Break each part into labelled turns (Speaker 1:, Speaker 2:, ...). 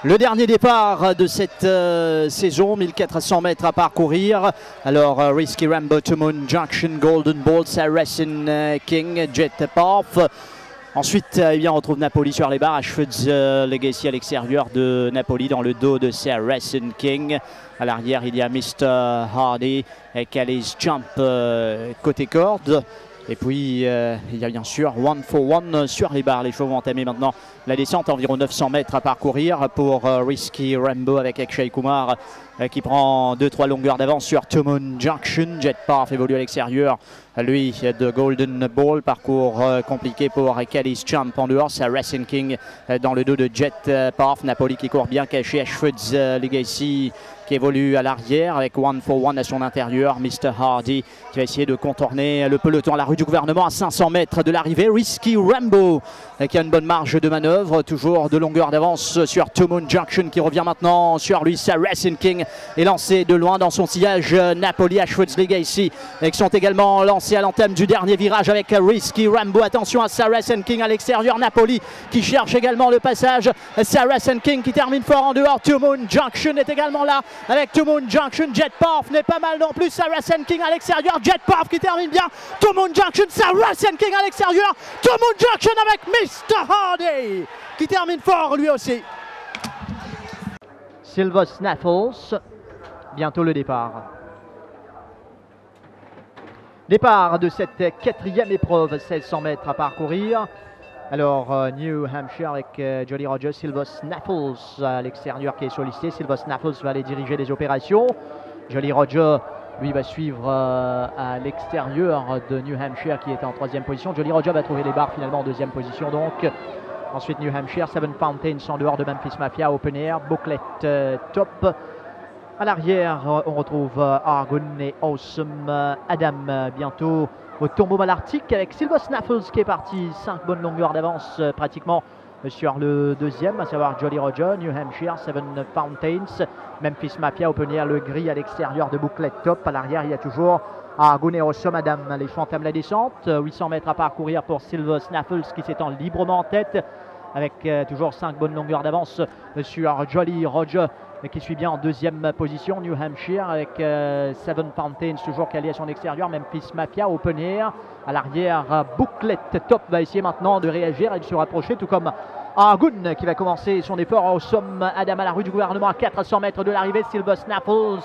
Speaker 1: Le dernier départ de cette saison, 1400 mètres à parcourir. Alors, Risky Rambo, To Moon Junction, Golden Ball, Saracen King, Jet Path. Ensuite, on retrouve Napoli sur les barres, Ashford's Legacy à l'extérieur de Napoli dans le dos de Saracen King. À l'arrière, il y a Mr. Hardy et Calais Jump côté corde. Et puis, il y a bien sûr One for One sur les barres. Les chevaux vont entamer maintenant la descente, environ 900 mètres à parcourir pour Risky Rambo avec Akshay Kumar qui prend 2-3 longueurs d'avance sur To Moon Junction. Jet Path évolue à l'extérieur, lui de Golden Ball. Parcours compliqué pour Calais Jump en dehors. Saracen King dans le dos de Jet Path. Napoli qui court bien caché. Ashford's Legacy qui évolue à l'arrière avec One for One à son intérieur. Mr. Hardy qui va essayer de contourner le peloton à la rue du gouvernement à 500 mètres de l'arrivée. Risky Rambo qui a une bonne marge de manœuvre, toujours de longueur d'avance sur To Moon Junction qui revient maintenant sur lui. Saracen King est lancé de loin dans son sillage. Napoli, Ashford's Legacy qui sont également lancés à l'entame du dernier virage avec Risky Rambo. Attention à Saracen King à l'extérieur. Napoli qui cherche également le passage. Saracen King qui termine fort en dehors. To Moon Junction est également là avec To Moon Junction. Jet Path n'est pas mal non plus. Saracen King à l'extérieur. Jet Path qui termine bien. To Moon Junction, Saracen King à l'extérieur. To Moon Junction avec Mr. Hardy qui termine fort lui aussi. Silver Snaffles, bientôt le départ. Départ de cette quatrième épreuve, 1600 mètres à parcourir. Alors, New Hampshire avec Jolly Roger, Silver Snaffles à l'extérieur qui est sollicité. Silver Snaffles va aller diriger les opérations. Jolly Roger, lui, va suivre à l'extérieur de New Hampshire qui est en troisième position. Jolly Roger va trouver les barres finalement en deuxième position. Donc, ensuite New Hampshire, Seven Fountains en dehors de Memphis Mafia, Open Air, Booklet Top. À l'arrière, on retrouve Argun et Awesome Adam bientôt au tombeau malartique avec Silver Snaffles qui est parti. 5 bonnes longueurs d'avance pratiquement sur le deuxième, à savoir Jolly Roger, New Hampshire, Seven Fountains, Memphis Mafia, Open Air, le gris à l'extérieur de Booklet Top. À l'arrière, il y a toujours Argun et Awesome Adam. Les chevaux entament la descente. 800 mètres à parcourir pour Silver Snaffles qui s'étend librement en tête avec toujours 5 bonnes longueurs d'avance sur Jolly Roger qui suit bien en deuxième position. New Hampshire avec Seven Fountains toujours calé à son extérieur. Memphis Mafia, Open Air. À l'arrière, Booklet Top va essayer maintenant de réagir et de se rapprocher, tout comme Argun qui va commencer son effort. Awesome Adam à la rue du gouvernement à 400 mètres de l'arrivée. Silver Snaffles,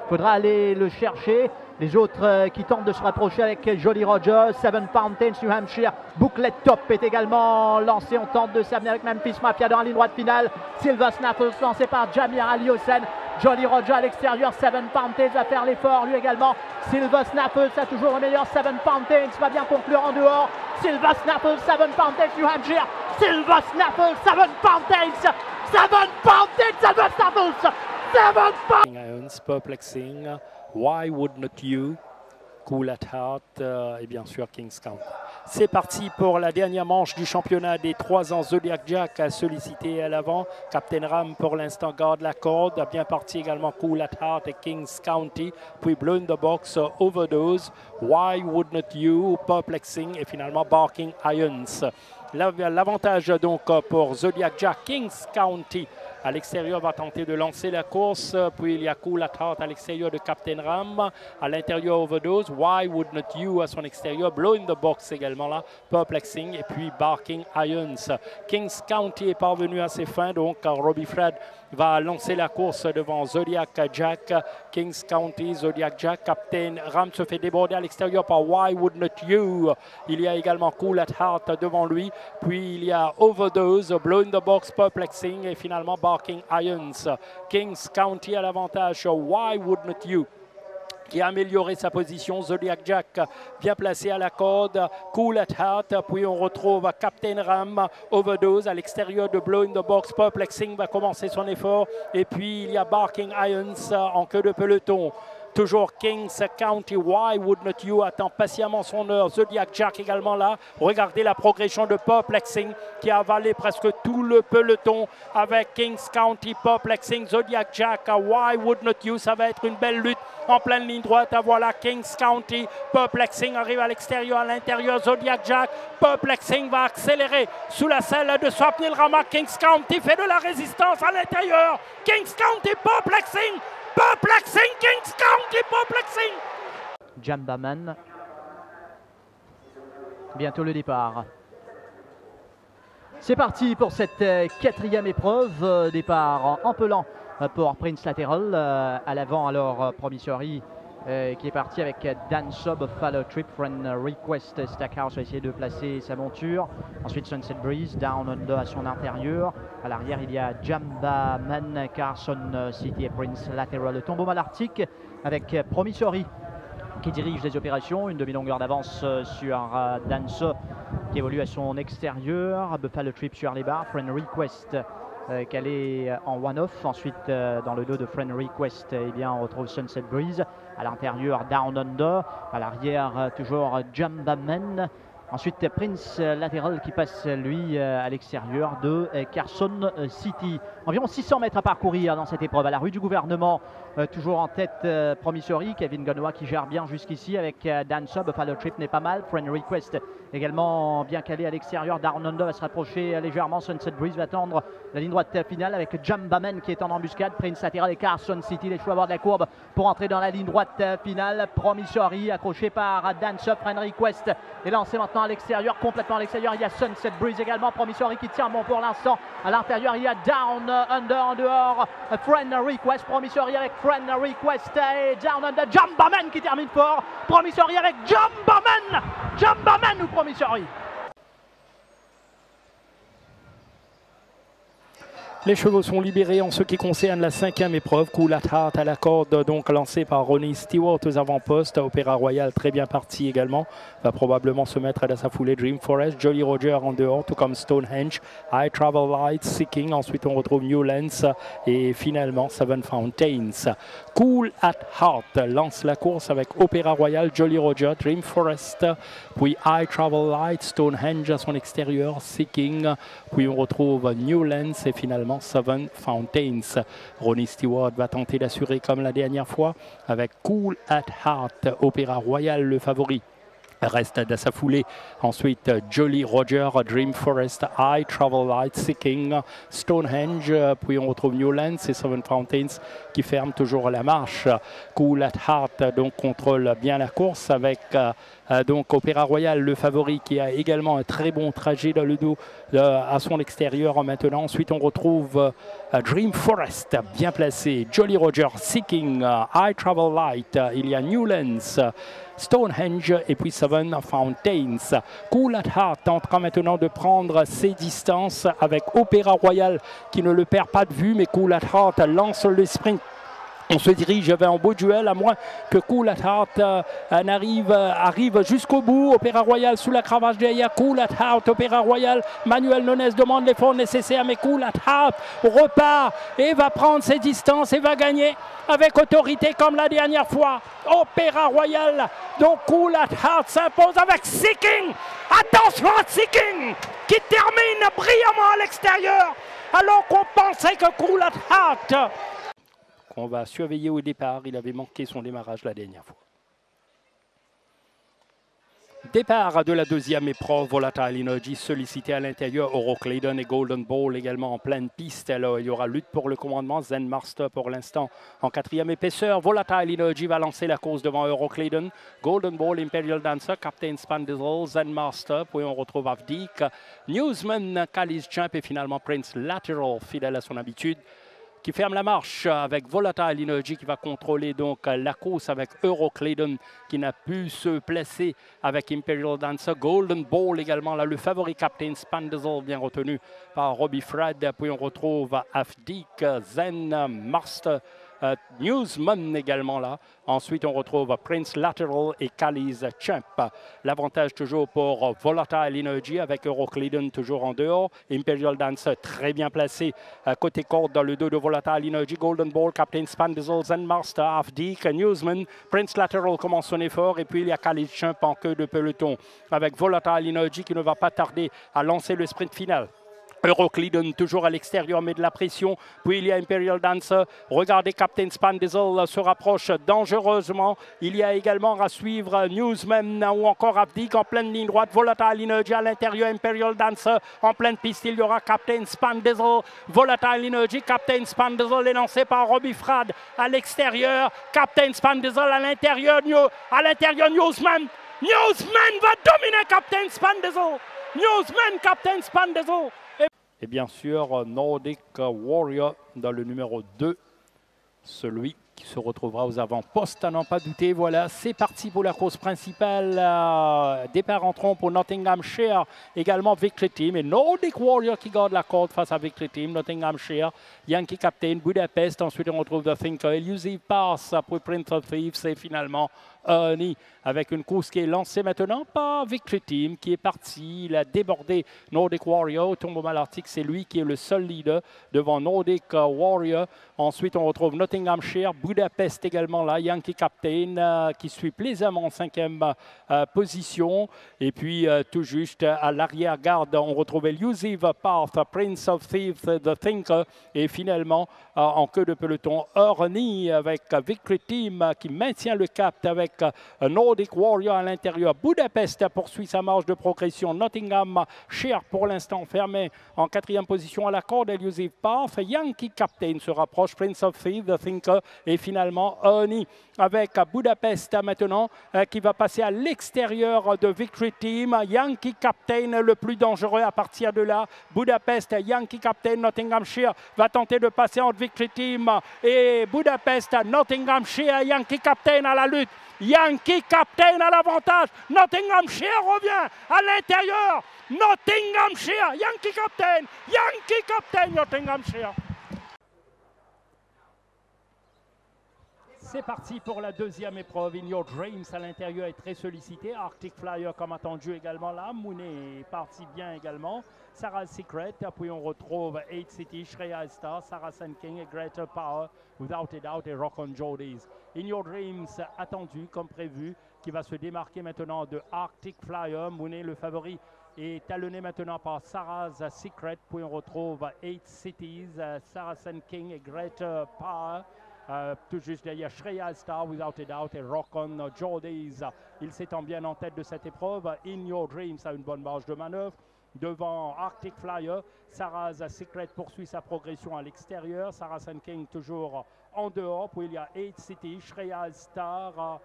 Speaker 1: faudra aller le chercher. Les autres qui tentent de se rapprocher avec Jolly Roger, Seven Fountains, New Hampshire, Booklet Top est également lancé. On tente de s'amener avec Memphis Mafia dans la ligne droite finale. Silver Snaffles lancé par Jamir Ali Hossein. Jolly Roger à l'extérieur, Seven Fountains va faire l'effort lui également. Silver Snaffles a toujours le meilleur. Seven Fountains va bien conclure en dehors. Silver Snaffles, Seven Fountains, New Hampshire. Silver Snaffles, Seven Fountains. Seven Fountains, Silver Snaffles. Seven Fountains.
Speaker 2: Perplexing. Why Would Not You, Cool at Heart et bien sûr King's County. C'est parti pour la dernière manche du championnat des 3 ans. Zodiac Jack a sollicité à l'avant. Captain Ram pour l'instant garde la corde. A bien parti également Cool at Heart et King's County. Puis Blow in the Box, Overdose, Why Would Not You, Perplexing et finalement Barking Irons. L'avantage donc pour Zodiac Jack. King's County à l'extérieur va tenter de lancer la course. Puis il y a Cool at Heart à l'extérieur de Captain Ram. À l'intérieur Overdose. Why Would Not You à son extérieur. Blow in the Box également là. Perplexing. Et puis Barking Irons. King's County est parvenu à ses fins. Donc Robbie Fred va lancer la course devant Zodiac Jack. King's County, Zodiac Jack. Captain Ram se fait déborder à l'extérieur par Why Would Not You. Il y a également Cool at Heart devant lui. Puis il y a Overdose, Blow in the Box, Perplexing et finalement Barking Irons. King's County à l'avantage sur Why Would Not You qui a amélioré sa position. Zodiac Jack bien placé à la corde. Cool at Heart. Puis on retrouve Captain Ram. Overdose à l'extérieur de Blow in the Box. Perplexing va commencer son effort. Et puis il y a Barking Irons en queue de peloton. Toujours Kings County, Why Would Not You attend patiemment son heure. Zodiac Jack également là. Regardez la progression de Perplexing qui a avalé presque tout le peloton avec Kings County, Perplexing, Zodiac Jack, Why Would Not You. Ça va être une belle lutte en pleine ligne droite. Voilà Kings County, Perplexing arrive à l'extérieur, à l'intérieur, Zodiac Jack. Perplexing va accélérer sous la selle de Swapnil Rama. Kings County fait de la résistance à l'intérieur. Kings County, Perplexing. Perplexing, Kings County, Perplexing.
Speaker 1: Jambaman. Bientôt le départ. C'est parti pour cette quatrième épreuve. Départ en pelant pour Prince Lateral. À l'avant alors Promissory qui est parti avec Dan Sub, Follow Trip, Friend Request. Stackhouse va essayer de placer sa monture. Ensuite Sunset Breeze, Down Under à son intérieur. À l'arrière il y a Jambaman, Carson City et Prince Lateral. Le tombeau malartique avec Promissory qui dirige les opérations, une demi-longueur d'avance sur Danso qui évolue à son extérieur. Buffalo Trip sur les barres, Friend Request calé en one-off. Ensuite dans le dos de Friend Request, eh bien, on retrouve Sunset Breeze. À l'intérieur Down Under, à l'arrière toujours Jambaman. Ensuite Prince Lateral qui passe lui à l'extérieur de Carson City. Environ 600 mètres à parcourir dans cette épreuve à la rue du gouvernement. Toujours en tête Promissory, Kevin Gonois qui gère bien jusqu'ici avec Dan Sub. Follow Trip n'est pas mal, Friend Request également bien calé à l'extérieur. Down Under va se rapprocher légèrement. Sunset Breeze va tendre la ligne droite finale avec Jambaman qui est en embuscade. Prince Lateral et Carson City, les choix à bord de la courbe pour entrer dans la ligne droite finale. Promissory accroché par Dan Sub, Friend Request est lancé maintenant à l'extérieur, complètement à l'extérieur. Il y a Sunset Breeze également. Promissory qui tient bon pour l'instant. À l'intérieur, il y a Down Under en dehors. Friend Request, Promissory avec Friend Request et Down Under. Jambaman qui termine fort. Promissory avec Jambaman. Jambaman ou Promissory.
Speaker 2: Les chevaux sont libérés en ce qui concerne la cinquième épreuve. Cool at Heart à la corde, donc lancé par Ronnie Stewart aux avant-postes. Opéra Royal très bien parti également. Va probablement se mettre à sa foulée Dream Forest. Jolly Roger en dehors, tout comme Stonehenge. High Travel Light, Seeking. Ensuite, on retrouve Newlands. Et finalement, Seven Fountains. Cool at Heart lance la course avec Opéra Royal, Jolly Roger, Dream Forest. Puis High Travel Light, Stonehenge à son extérieur, Seeking. Puis on retrouve Newlands et finalement Seven Fountains. Ronnie Stewart va tenter d'assurer comme la dernière fois avec Cool at Heart. Opéra Royal le favori reste à sa foulée. Ensuite, Jolly Roger, Dream Forest, High Travel Light, Seeking, Stonehenge. Puis on retrouve Newlands et Seven Fountains qui ferment toujours la marche. Cool at Heart donc contrôle bien la course avec donc Opéra Royal le favori qui a également un très bon trajet dans le dos à son extérieur maintenant. Ensuite on retrouve Dream Forest bien placé, Jolly Roger, Seeking, High Travel Light, il y a Newlands, Stonehenge et puis Seven Fountains. Cool at Heart tentera maintenant de prendre ses distances avec Opéra Royal qui ne le perd pas de vue, mais Cool at Heart lance le sprint. On se dirige vers un beau duel, à moins que Cool at Heart arrive jusqu'au bout. Opéra Royal sous la cravache derrière. Cool at Heart, Opéra Royal. Manuel Nones demande l'effort nécessaire, mais Cool at Heart repart et va prendre ses distances et va gagner avec autorité comme la dernière fois. Opéra Royal, donc Cool at Heart s'impose avec Seeking. Attention à Seeking qui termine brillamment à l'extérieur alors qu'on pensait que Cool at Heart qu'on va surveiller au départ. Il avait manqué son démarrage la dernière fois. Départ de la deuxième épreuve, Volatile Energy sollicité à l'intérieur, Eurocladon et Golden Ball également en pleine piste. Alors, il y aura lutte pour le commandement, Zen Master pour l'instant en quatrième épaisseur. Volatile Energy va lancer la course devant Eurocladon, Golden Ball, Imperial Dancer, Captain Spandizzle, Zen Master, puis on retrouve Avdik, Newsman, Callis Champ et finalement Prince Lateral, fidèle à son habitude, qui ferme la marche avec Volatile Energy qui va contrôler donc la course avec Eurocladon qui n'a pu se placer avec Imperial Dancer. Golden Ball également, là, le favori Captain Spandizzle bien retenu par Robbie Fred. Puis on retrouve Afdik, Zen Master Newsman également là. Ensuite, on retrouve Prince Lateral et Kali's Champ. L'avantage toujours pour Volatile Energy avec Euroclidon toujours en dehors. Imperial Dance très bien placé côté corde dans le dos de Volatile Energy. Golden Ball, Captain Spandizzle, Zen Master, Afdik, Newsman. Prince Lateral commence son effort et puis il y a Kali's Champ en queue de peloton avec Volatile Energy qui ne va pas tarder à lancer le sprint final. Euroclidon toujours à l'extérieur, met de la pression. Puis il y a Imperial Dancer. Regardez, Captain Spandizzle se rapproche dangereusement. Il y a également à suivre Newsman ou encore Abdik en pleine ligne droite. Volatile Energy à l'intérieur, Imperial Dancer en pleine piste. Il y aura Captain Spandizzle. Volatile Energy, Captain Spandizzle est lancé par Robbie Frad à l'extérieur. Captain Spandizzle à l'intérieur, Newsman. Newsman va dominer Captain Spandizzle. Newsman, Captain Spandizzle. Et bien sûr, Nordic Warrior dans le numéro 2, celui qui se retrouvera aux avant-postes, à n'en pas douter. Voilà, c'est parti pour la course principale. Départ en trompe pour Nottinghamshire, également Victory Team. Et Nordic Warrior qui garde la corde face à Victory Team. Nottinghamshire, Yankee Captain, Budapest. Ensuite, on retrouve The Thinker. Elusive Pass pour Prince of Thieves. Et finalement, Ernie avec une course qui est lancée maintenant par Victory Team qui est parti. Il a débordé Nordic Warrior. Au tombeau malartic, c'est lui qui est le seul leader devant Nordic Warrior. Ensuite, on retrouve Nottinghamshire, Budapest également là, Yankee Captain qui suit plaisamment en 5e position. Et puis, tout juste à l'arrière-garde, on retrouve Elusive Path, Prince of Thieves, The Thinker. Et finalement, en queue de peloton, Ernie avec Victory Team qui maintient le cap avec Nordic Warrior à l'intérieur. Budapest poursuit sa marge de progression. Nottinghamshire pour l'instant fermé en 4e position à la corde. Elusive Path. Yankee Captain se rapproche. Prince of Thieves, The Thinker et finalement Ernie avec Budapest maintenant qui va passer à l'extérieur de Victory Team. Yankee Captain le plus dangereux à partir de là. Budapest, Yankee Captain, Nottinghamshire va tenter de passer entre Victory Team et Budapest. Nottinghamshire, Yankee Captain à la lutte. Yankee Captain à l'avantage. Nottinghamshire revient à l'intérieur. Nottinghamshire, Yankee Captain, Nottinghamshire. C'est parti pour la deuxième épreuve. In Your Dreams à l'intérieur est très sollicité. Arctic Flyer comme attendu également là. Mooney est parti bien également. Sarah's Secret. Puis on retrouve 8 City, Shreya Star, Sarah Sun King et Greater Power, Without a Doubt et Rock on Jordies. In Your Dreams attendu comme prévu qui va se démarquer maintenant de Arctic Flyer. Mooney le favori est talonné maintenant par Sarah's Secret. Puis on retrouve 8 Cities, Sarah Sun King et Greater Power. Tout juste derrière Shreya Star, Without a Doubt et Rock on Jordies. Il s'étend bien en tête de cette épreuve. In Your Dreams a une bonne marge de manœuvre. Devant Arctic Flyer, Sarah's Secret poursuit sa progression à l'extérieur. Sarah Sun King toujours en dehors. Puis il y a 8 City, Shreya Star,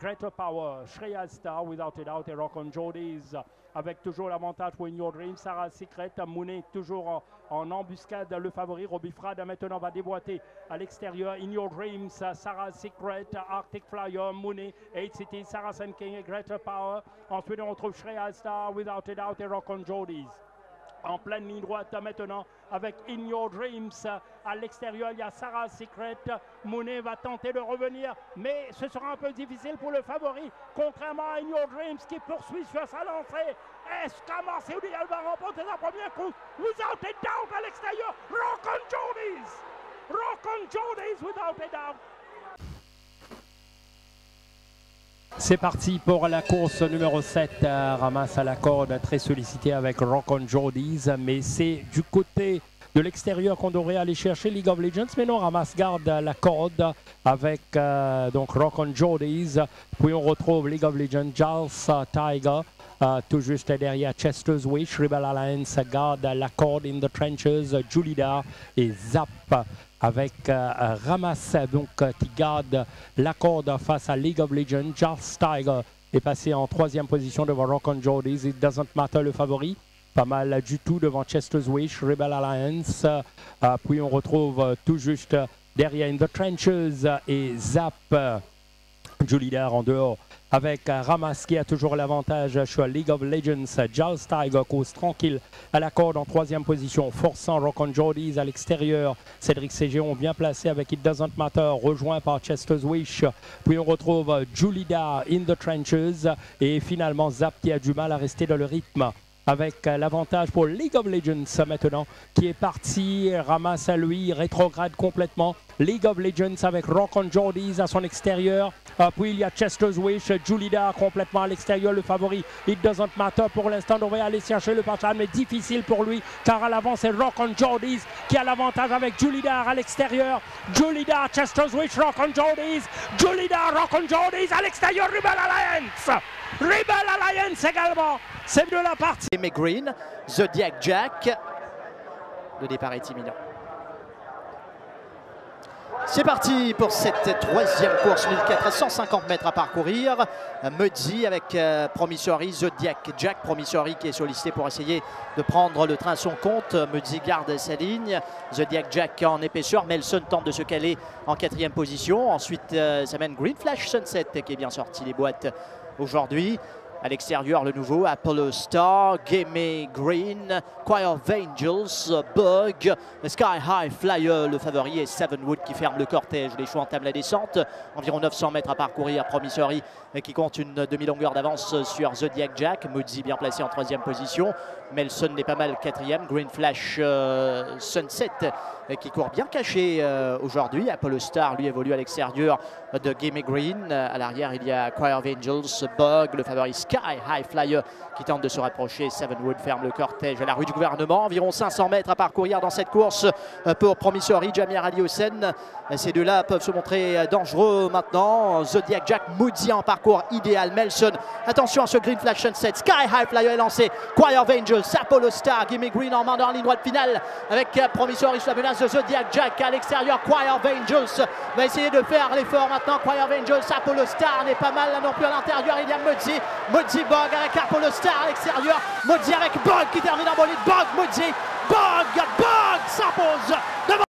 Speaker 2: Greater Power, Shreya Star, Without a Doubt et Rock on Jordies. Avec toujours l'avantage pour In Your Dreams. Sarah's Secret, Mooney toujours en embuscade. Le favori, Robbie Frad, maintenant va déboîter à l'extérieur. In Your Dreams, Sarah's Secret, Arctic Flyer, Mooney, 8 City, Sarah Sun King et Greater Power. Ensuite, on retrouve Shreya Star, Without a Doubt et Rock on Jordies. En pleine ligne droite maintenant avec In Your Dreams. À l'extérieur, il y a Sarah's Secret. Mooney va tenter de revenir, mais ce sera un peu difficile pour le favori, contrairement à In Your Dreams qui poursuit sur sa lancée. Est-ce qu'Amar Seoudiyal va remporter sa première course? Without a Doubt à l'extérieur. Rock on Jordies. Rock on Jordies, Without a Doubt. C'est parti pour la course numéro 7. Ramasse à la corde, très sollicité avec Rock on Jordies, mais c'est du côté de l'extérieur qu'on devrait aller chercher League of Legends. Mais non, Ramasse garde la corde avec donc Rock on Jordies. Puis on retrouve League of Legends, Giles Tiger. Tout juste derrière Chester's Wish, Rebel Alliance garde la corde in the trenches, Julida et Zap avec Ramasse donc qui garde la corde face à League of Legends. Charles Tiger est passé en 3e position devant Rock on Jordies. It doesn't matter le favori. Pas mal du tout devant Chester's Wish, Rebel Alliance. Puis on retrouve tout juste derrière In the Trenches et Zap. Julidar en dehors avec Ramas qui a toujours l'avantage sur League of Legends. Giles Tiger cause tranquille à la corde en 3e position, forçant Rock on Jordies à l'extérieur. Cédric Ségeon bien placé avec It Doesn't Matter, rejoint par Chester's Wish. Puis on retrouve Julida in the trenches et finalement Zap qui a du mal à rester dans le rythme, avec l'avantage pour League of Legends maintenant qui est parti. Ramasse à lui, rétrograde complètement. League of Legends avec Rock on Jordies à son extérieur. Puis il y a Chester's Wish, Julida complètement à l'extérieur, le favori. It Doesn't Matter pour l'instant devrait aller chercher le passage, mais difficile pour lui car à l'avant c'est Rock on Jordies qui a l'avantage avec Julida à l'extérieur. Julida, Chester's Wish, Rock on Jordies. Julida, Rock on Jordies à l'extérieur, Rebel Alliance. Rebel Alliance également. C'est de la partie.
Speaker 1: Jamie Green, Zodiac Jack. Le départ est imminent. C'est parti pour cette 3e course, 1450 mètres à parcourir. Muddy avec Promissory, Zodiac Jack. Promissory qui est sollicité pour essayer de prendre le train à son compte. Muddy garde sa ligne. Zodiac Jack en épaisseur. Melson tente de se caler en 4e position. Ensuite, ça mène Green Flash Sunset qui est bien sorti des boîtes aujourd'hui. À l'extérieur, le nouveau Apollo Star, Gimme Green, Choir of Angels, Bug, Sky High Flyer, le favori, et Sevenwood qui ferme le cortège. Les choix entament la descente, environ 900 mètres à parcourir. Promissory qui compte une demi-longueur d'avance sur Zodiac Jack. Muddy bien placé en 3e position. Melson n'est pas mal 4e. Green Flash Sunset qui court bien caché aujourd'hui. Apollo Star lui évolue à l'extérieur de Gimme Green. À l'arrière, il y a Choir of Angels, Bug, le favori Sky High Flyer qui tente de se rapprocher. Sevenwood ferme le cortège à la rue du gouvernement. Environ 500 mètres à parcourir dans cette course pour Promissory, Jamir Ali Hossein. Ces deux-là peuvent se montrer dangereux maintenant. Zodiac Jack, Muddy en parcours idéal. Melson, attention à ce Green Flash Sunset. Sky High Flyer est lancé. Choir of Angels, Apollo Star, Gimme Green en main dans la ligne droite finale avec Promissory sous la menace de Zodiac Jack à l'extérieur. Choir of Angels va essayer de faire l'effort maintenant. Choir of Angels, Apollo Star n'est pas mal là non plus à l'intérieur. Il y a Muddy, Muddy Bog avec Apollo Star à l'extérieur. Muddy avec Bog qui termine en bolide. Bog, Muddy, Bog s'impose devant